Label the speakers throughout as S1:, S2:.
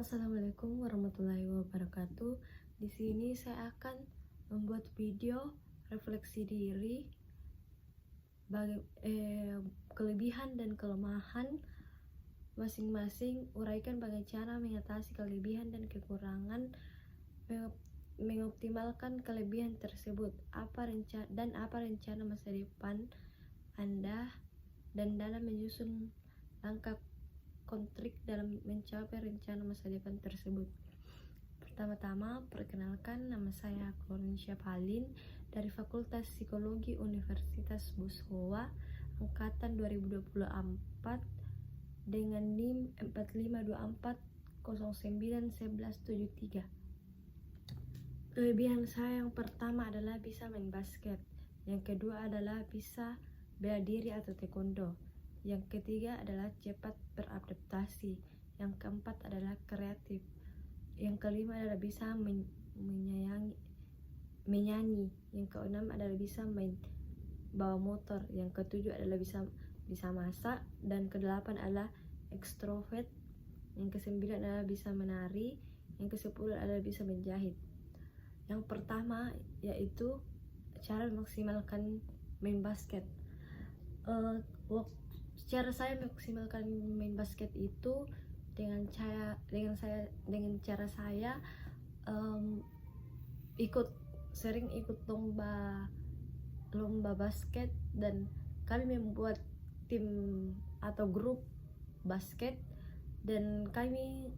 S1: Assalamualaikum warahmatullahi wabarakatuh. Di sini saya akan membuat video refleksi diri, kelebihan dan kelemahan masing-masing. Uraikan bagaimana cara mengatasi kelebihan dan kekurangan, mengoptimalkan kelebihan tersebut, apa rencana masa depan Anda, dan dalam menyusun langkah konkret dalam mencapai rencana masa depan tersebut. Pertama-tama, perkenalkan, nama saya Cornelia Palin dari Fakultas Psikologi Universitas Boshowa, angkatan 2024 dengan NIM 4524091173. Kelebihan saya yang pertama adalah bisa main basket, yang kedua adalah bisa bela diri atau taekwondo, yang ketiga adalah cepat beradaptasi, yang keempat adalah kreatif, yang kelima adalah bisa menyanyi, yang keenam adalah bisa bawa motor, yang ketujuh adalah bisa masak, dan kedelapan adalah ekstrovert, yang kesembilan adalah bisa menari, yang kesepuluh adalah bisa menjahit. Yang pertama yaitu cara memaksimalkan main basket. Cara saya memaksimalkan main basket itu dengan cara saya sering ikut lomba basket, dan kami membuat tim atau grup basket, dan kami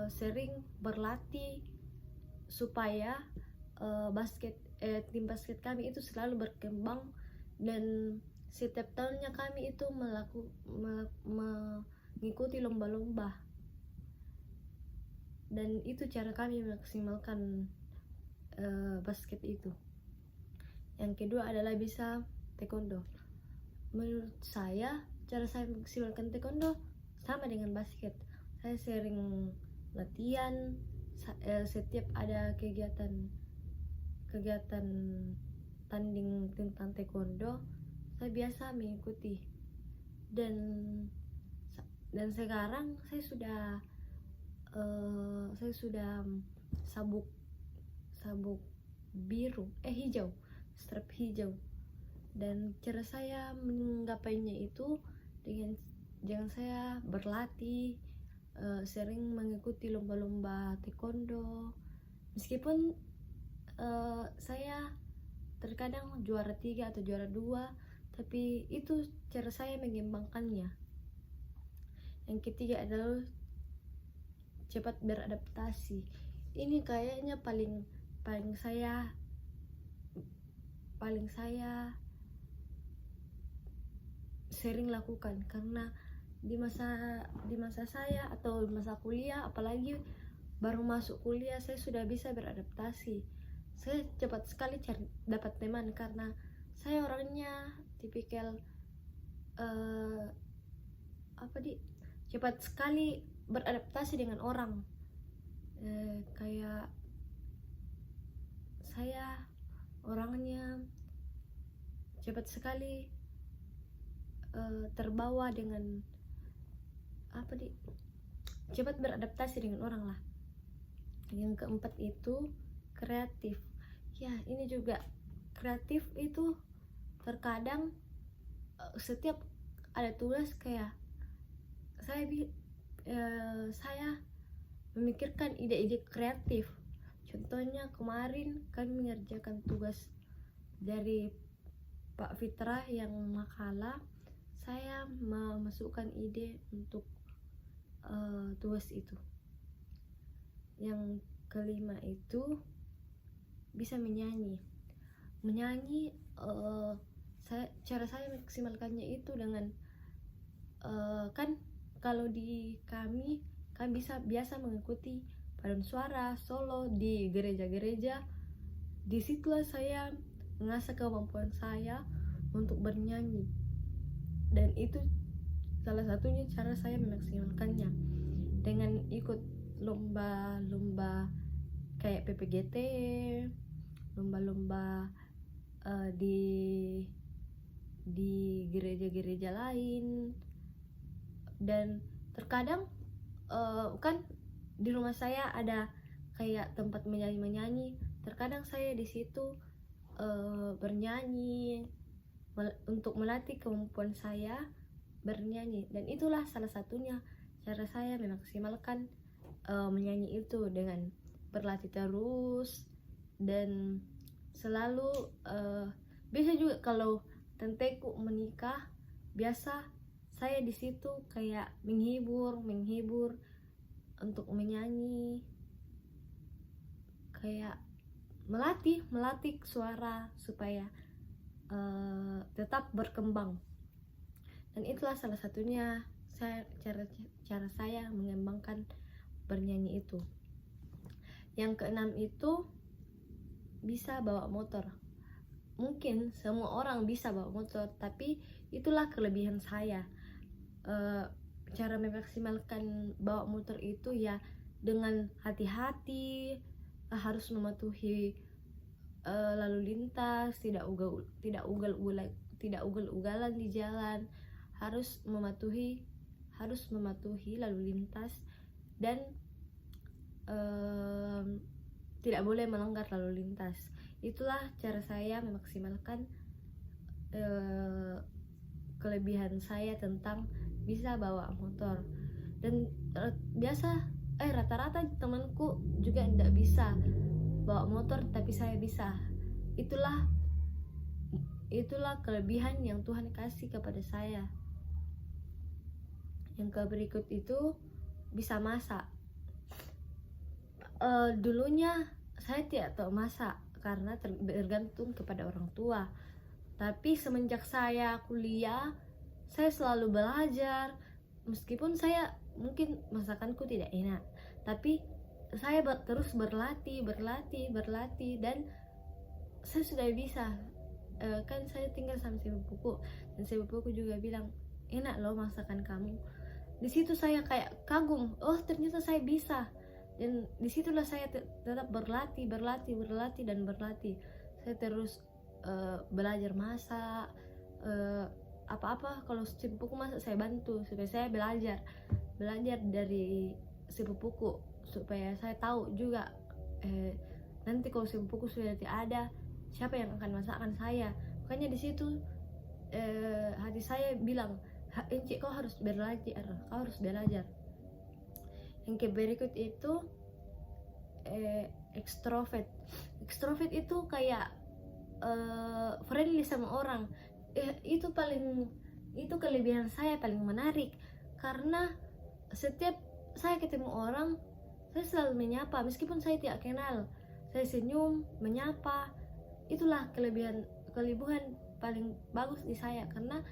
S1: sering berlatih supaya tim basket kami itu selalu berkembang, dan setiap tahunnya kami itu mengikuti lomba-lomba, dan itu cara kami memaksimalkan basket itu. Yang kedua adalah bisa taekwondo. Menurut saya, cara saya memaksimalkan taekwondo sama dengan basket. Saya sering latihan, setiap ada kegiatan tanding tentang taekwondo, saya biasa mengikuti, dan sekarang saya sudah sabuk hijau, strap hijau. Dan cara saya menggapainya itu dengan saya berlatih, sering mengikuti lomba-lomba taekwondo, meskipun saya terkadang juara 3 atau juara 2, tapi itu cara saya mengembangkannya. Yang ketiga adalah cepat beradaptasi. Ini kayaknya paling saya sering lakukan, karena di masa saya atau masa kuliah, apalagi baru masuk kuliah, saya sudah bisa beradaptasi. Saya cepat sekali dapat teman, karena saya orangnya tipikal cepat sekali beradaptasi dengan orang. Kayak saya orangnya cepat sekali terbawa dengan cepat beradaptasi dengan orang lah. Yang keempat itu kreatif. Ya, ini juga kreatif itu terkadang setiap ada tugas, kayak saya memikirkan ide-ide kreatif. Contohnya kemarin kami mengerjakan tugas dari Pak Fitra yang makalah, saya memasukkan ide untuk tugas itu. Yang kelima itu bisa menyanyi. Cara saya maksimalkannya itu dengan kan kalau di kami biasa mengikuti paduan suara solo di gereja-gereja. Disitulah saya mengasah kemampuan saya untuk bernyanyi, dan itu salah satunya cara saya memaksimalkannya dengan ikut lomba-lomba kayak PPGT, lomba-lomba di gereja-gereja lain. Dan terkadang kan di rumah saya ada kayak tempat menyanyi, terkadang saya di situ bernyanyi untuk melatih kemampuan saya bernyanyi, dan itulah salah satunya cara saya memaksimalkan menyanyi itu dengan berlatih terus. Dan selalu biasa juga kalau tanteku menikah, biasa saya di situ kayak menghibur untuk menyanyi, kayak melatih suara supaya tetap berkembang. Dan itulah salah satunya cara saya mengembangkan bernyanyi itu. Yang keenam itu bisa bawa motor. Mungkin semua orang bisa bawa motor, tapi itulah kelebihan saya. Cara memaksimalkan bawa motor itu ya dengan hati-hati, harus mematuhi lalu lintas, tidak ugal-ugalan di jalan, harus mematuhi lalu lintas, dan tidak boleh melanggar lalu lintas. Itulah cara saya memaksimalkan kelebihan saya tentang bisa bawa motor. Dan rata-rata temanku juga tidak bisa bawa motor, tapi saya bisa. Itulah kelebihan yang Tuhan kasih kepada saya. Yang berikut itu bisa masak. Dulunya saya tidak tahu masak karena bergantung kepada orang tua. Tapi semenjak saya kuliah, saya selalu belajar. Meskipun saya mungkin masakanku tidak enak, tapi saya terus berlatih, dan saya sudah bisa. Kan saya tinggal sama sepupuku, dan sepupuku juga bilang, enak loh masakan kamu. Di situ saya kayak kagum, oh ternyata saya bisa. Dan disitulah saya tetap berlatih. Saya terus belajar masak, apa-apa kalau sepupuku masak saya bantu, supaya saya belajar dari sepupuku, supaya saya tahu juga nanti kalau sepupuku sudah tidak ada, siapa yang akan masakkan saya. Makanya di situ hati saya bilang, Encik, kau harus belajar. Yang berikut itu ekstrovert itu kayak friendly sama orang. Itu kelebihan saya paling menarik, karena setiap saya ketemu orang, saya selalu menyapa meskipun saya tidak kenal. Saya senyum, menyapa. Itulah kelebihan paling bagus di saya, karena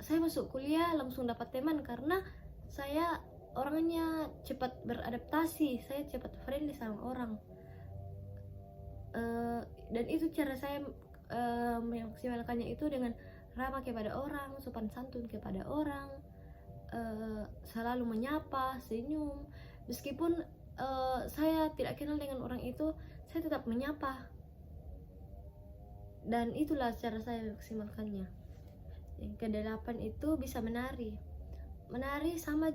S1: saya masuk kuliah langsung dapat teman, karena saya orangnya cepat beradaptasi, saya cepat friendly sama orang. Dan itu cara saya memaksimalkannya itu dengan ramah kepada orang, sopan santun kepada orang, selalu menyapa, senyum. Meskipun saya tidak kenal dengan orang itu, saya tetap menyapa. Dan itulah cara saya memaksimalkannya. Yang kedelapan itu bisa menari sama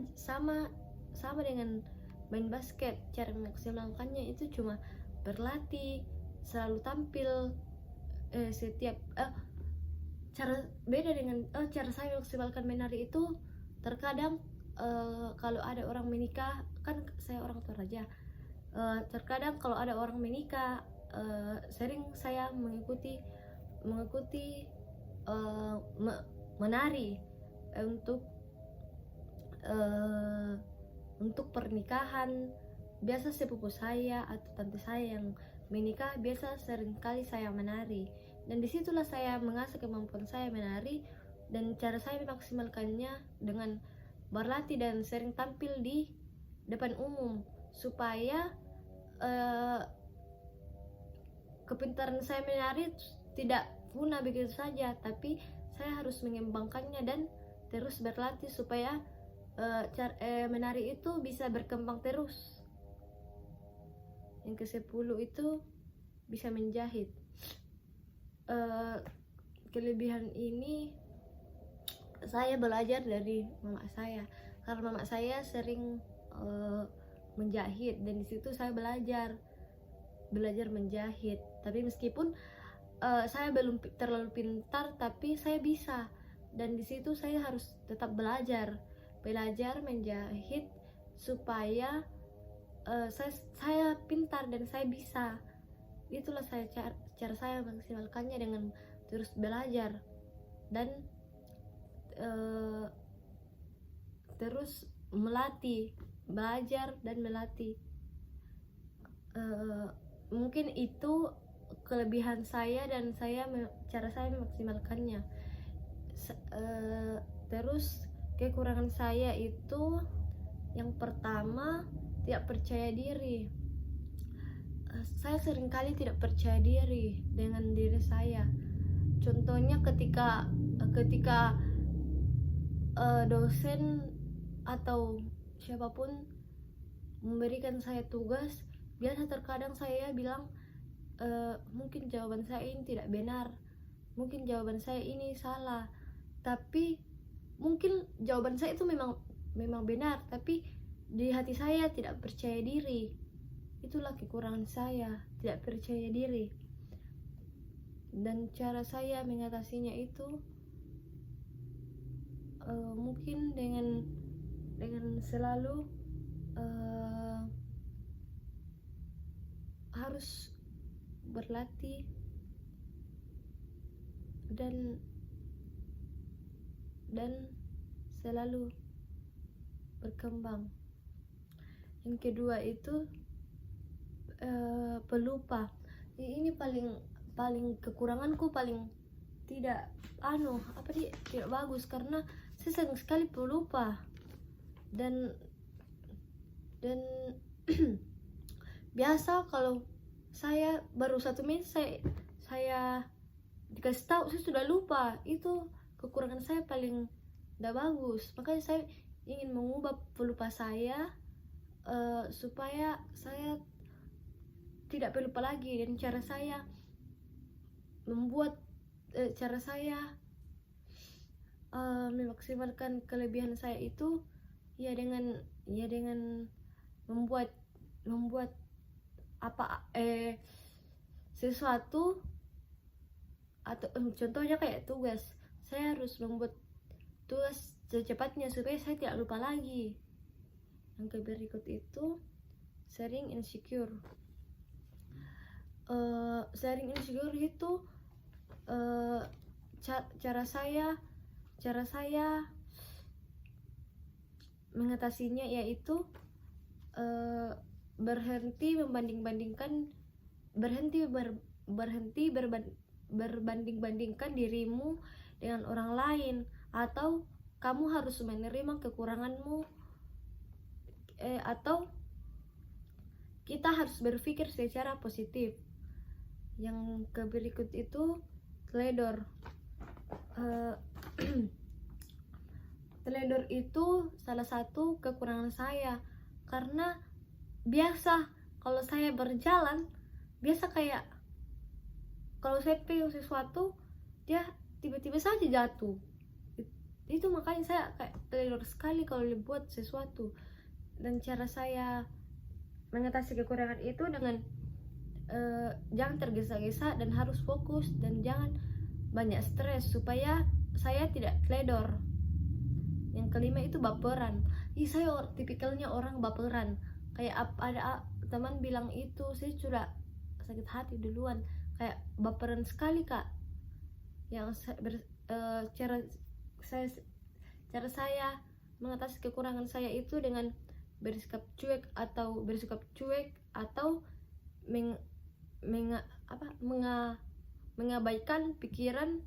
S1: dengan main basket. Cara memaksimalkannya itu cuma berlatih, selalu tampil setiap cara beda dengan cara saya memaksimalkan menari itu. Terkadang kalau ada orang menikah, kan saya orang Toraja, terkadang kalau ada orang menikah, sering saya mengikuti menari untuk pernikahan. Biasa sepupu saya atau tante saya yang menikah, biasa seringkali saya menari, dan disitulah saya mengasah kemampuan saya menari. Dan cara saya memaksimalkannya dengan berlatih dan sering tampil di depan umum, supaya kepintaran saya menari tidak punah begitu saja, tapi saya harus mengembangkannya dan terus berlatih supaya menari itu bisa berkembang terus. Yang ke-10 itu bisa menjahit. Kelebihan ini saya belajar dari mama saya, karena mama saya sering eh, menjahit, dan di situ saya belajar menjahit. Tapi meskipun saya belum terlalu pintar, tapi saya bisa, dan di situ saya harus tetap belajar menjahit supaya saya pintar dan saya bisa. Itulah cara saya maksimalkannya, dengan terus belajar dan terus belajar dan melatih. Mungkin itu kelebihan saya dan cara saya memaksimalkannya. Terus kekurangan saya itu, yang pertama, tidak percaya diri. Saya seringkali tidak percaya diri dengan diri saya. Contohnya ketika dosen atau siapapun memberikan saya tugas, biasa terkadang saya bilang mungkin jawaban saya ini tidak benar, mungkin jawaban saya ini salah, tapi mungkin jawaban saya itu memang benar, tapi di hati saya tidak percaya diri. Itulah kekurangan saya, tidak percaya diri. Dan cara saya mengatasinya itu mungkin dengan selalu harus berlatih dan selalu berkembang. Yang kedua itu pelupa. Ini paling kekuranganku, paling tidak tidak bagus, karena saya sering sekali pelupa dan biasa kalau saya baru 1 menit saya dikasih tahu saya sudah lupa. Itu kekurangan saya paling tidak bagus. Makanya saya ingin mengubah pelupa saya supaya saya tidak pelupa lagi. Dan cara saya memaksimalkan kelebihan saya itu dengan membuat sesuatu, atau contohnya kayak tugas. Saya harus membuat tugas secepatnya supaya saya tidak lupa lagi. Yang berikut itu sering insecure. Sering insecure itu cara saya mengatasinya yaitu berhenti berbanding-bandingkan dirimu dengan orang lain, atau kamu harus menerima kekuranganmu, atau kita harus berpikir secara positif. Yang berikut itu teledor. Teledor itu salah satu kekurangan saya, karena biasa kalau saya berjalan, biasa kayak kalau saya pegang sesuatu, dia tiba-tiba saja jatuh. Itu makanya saya kayak teledor sekali kalau dibuat sesuatu. Dan cara saya mengatasi kekurangan itu dengan jangan tergesa-gesa dan harus fokus, dan jangan banyak stres supaya saya tidak teledor. Yang kelima itu baperan. Saya tipikalnya orang baperan. Kayak ada teman bilang itu, saya sudah sakit hati duluan. Kayak baperan sekali, Kak. Cara saya mengatasi kekurangan saya itu dengan bersikap cuek atau mengabaikan pikiran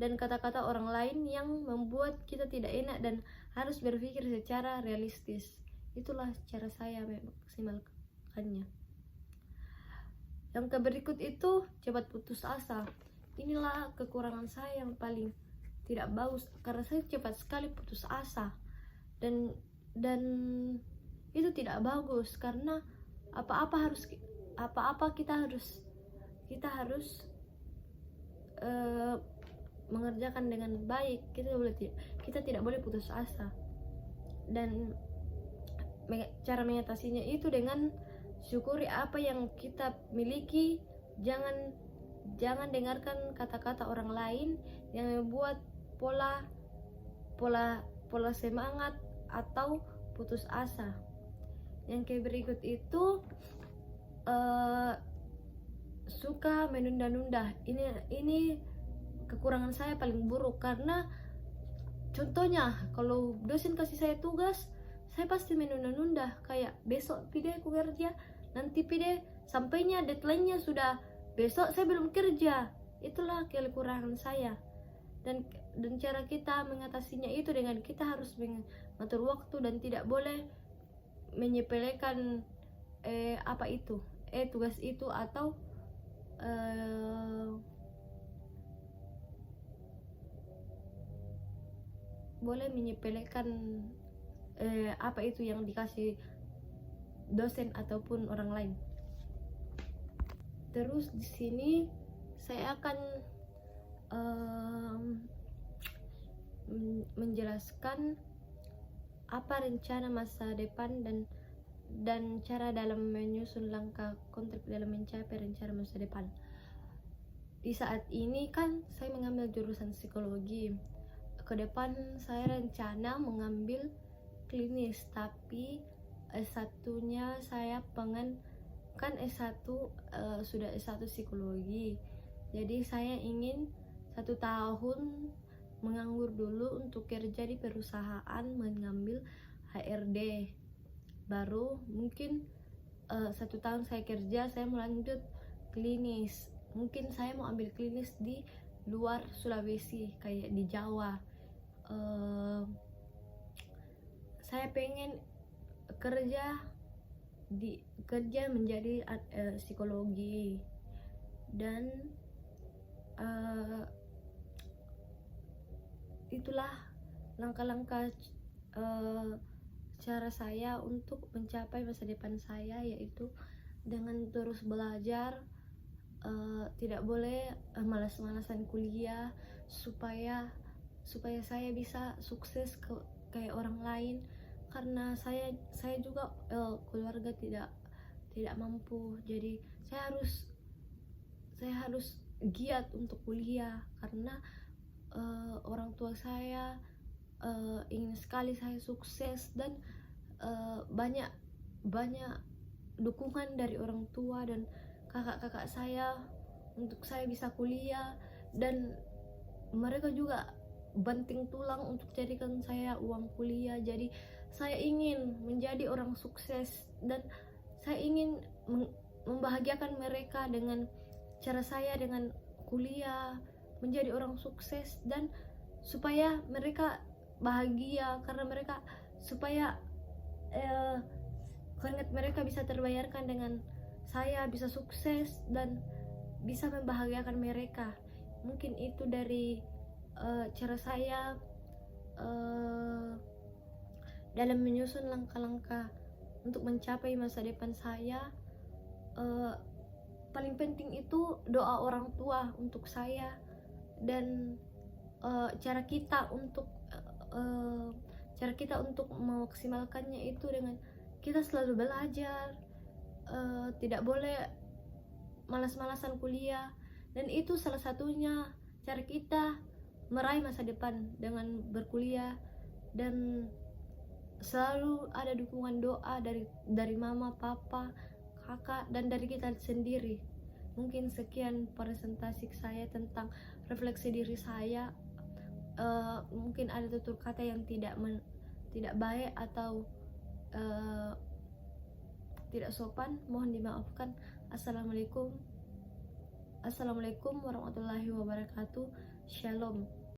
S1: dan kata-kata orang lain yang membuat kita tidak enak, dan harus berpikir secara realistis. Itulah cara saya memaksimalkannya. Yang berikut itu cepat putus asa. Inilah kekurangan saya yang paling tidak bagus, karena saya cepat sekali putus asa, dan itu tidak bagus, karena apa-apa kita harus mengerjakan dengan baik. Kita tidak boleh putus asa. Dan cara mengatasinya itu dengan syukuri apa yang kita miliki. Jangan dengarkan kata-kata orang lain yang membuat pola semangat atau putus asa. Yang berikut itu suka menunda-nunda. Ini kekurangan saya paling buruk, karena contohnya kalau dosen kasih saya tugas, saya pasti menunda-nunda. Kayak besok pide aku kerja, nanti pide, sampainya deadline-nya sudah besok, saya belum kerja. Itulah kekurangan saya. Dan cara kita mengatasinya itu dengan kita harus mengatur waktu dan tidak boleh menyepelekan tugas itu, atau boleh menyepelekan apa itu yang dikasih dosen ataupun orang lain. Terus di sini saya akan menjelaskan apa rencana masa depan dan cara dalam menyusun langkah konkret dalam mencapai rencana masa depan. Di saat ini kan saya mengambil jurusan psikologi. Ke depan saya rencana mengambil klinis, tapi S1-nya saya pengen, kan S1 sudah S1 psikologi. Jadi saya ingin 1 tahun menganggur dulu untuk kerja di perusahaan, mengambil HRD. Baru mungkin 1 tahun saya kerja, saya mau lanjut klinis. Mungkin saya mau ambil klinis di luar Sulawesi, kayak di Jawa. Saya pengen kerja menjadi psikologi, dan itulah langkah-langkah cara saya untuk mencapai masa depan saya, yaitu dengan terus belajar, tidak boleh malas-malasan kuliah, supaya saya bisa sukses kayak orang lain. Karena saya juga keluarga tidak mampu, jadi saya harus giat untuk kuliah, karena orang tua saya ingin sekali saya sukses, dan banyak dukungan dari orang tua dan kakak-kakak saya untuk saya bisa kuliah, dan mereka juga banting tulang untuk jadikan saya uang kuliah. Jadi saya ingin menjadi orang sukses, dan saya ingin membahagiakan mereka dengan cara saya dengan kuliah, menjadi orang sukses, dan supaya mereka bahagia, karena supaya keringat mereka bisa terbayarkan dengan saya bisa sukses dan bisa membahagiakan mereka. Mungkin itu dari cara saya dalam menyusun langkah-langkah untuk mencapai masa depan saya. Paling penting itu doa orang tua untuk saya, dan cara kita untuk memaksimalkannya itu dengan kita selalu belajar, tidak boleh malas-malasan kuliah, dan itu salah satunya cara kita meraih masa depan dengan berkuliah. Dan selalu ada dukungan doa dari mama, papa, kakak, dan dari kita sendiri. Mungkin sekian presentasi saya tentang refleksi diri saya. Mungkin ada tutur kata yang tidak baik atau tidak sopan, mohon dimaafkan. Assalamualaikum warahmatullahi wabarakatuh. Shalom.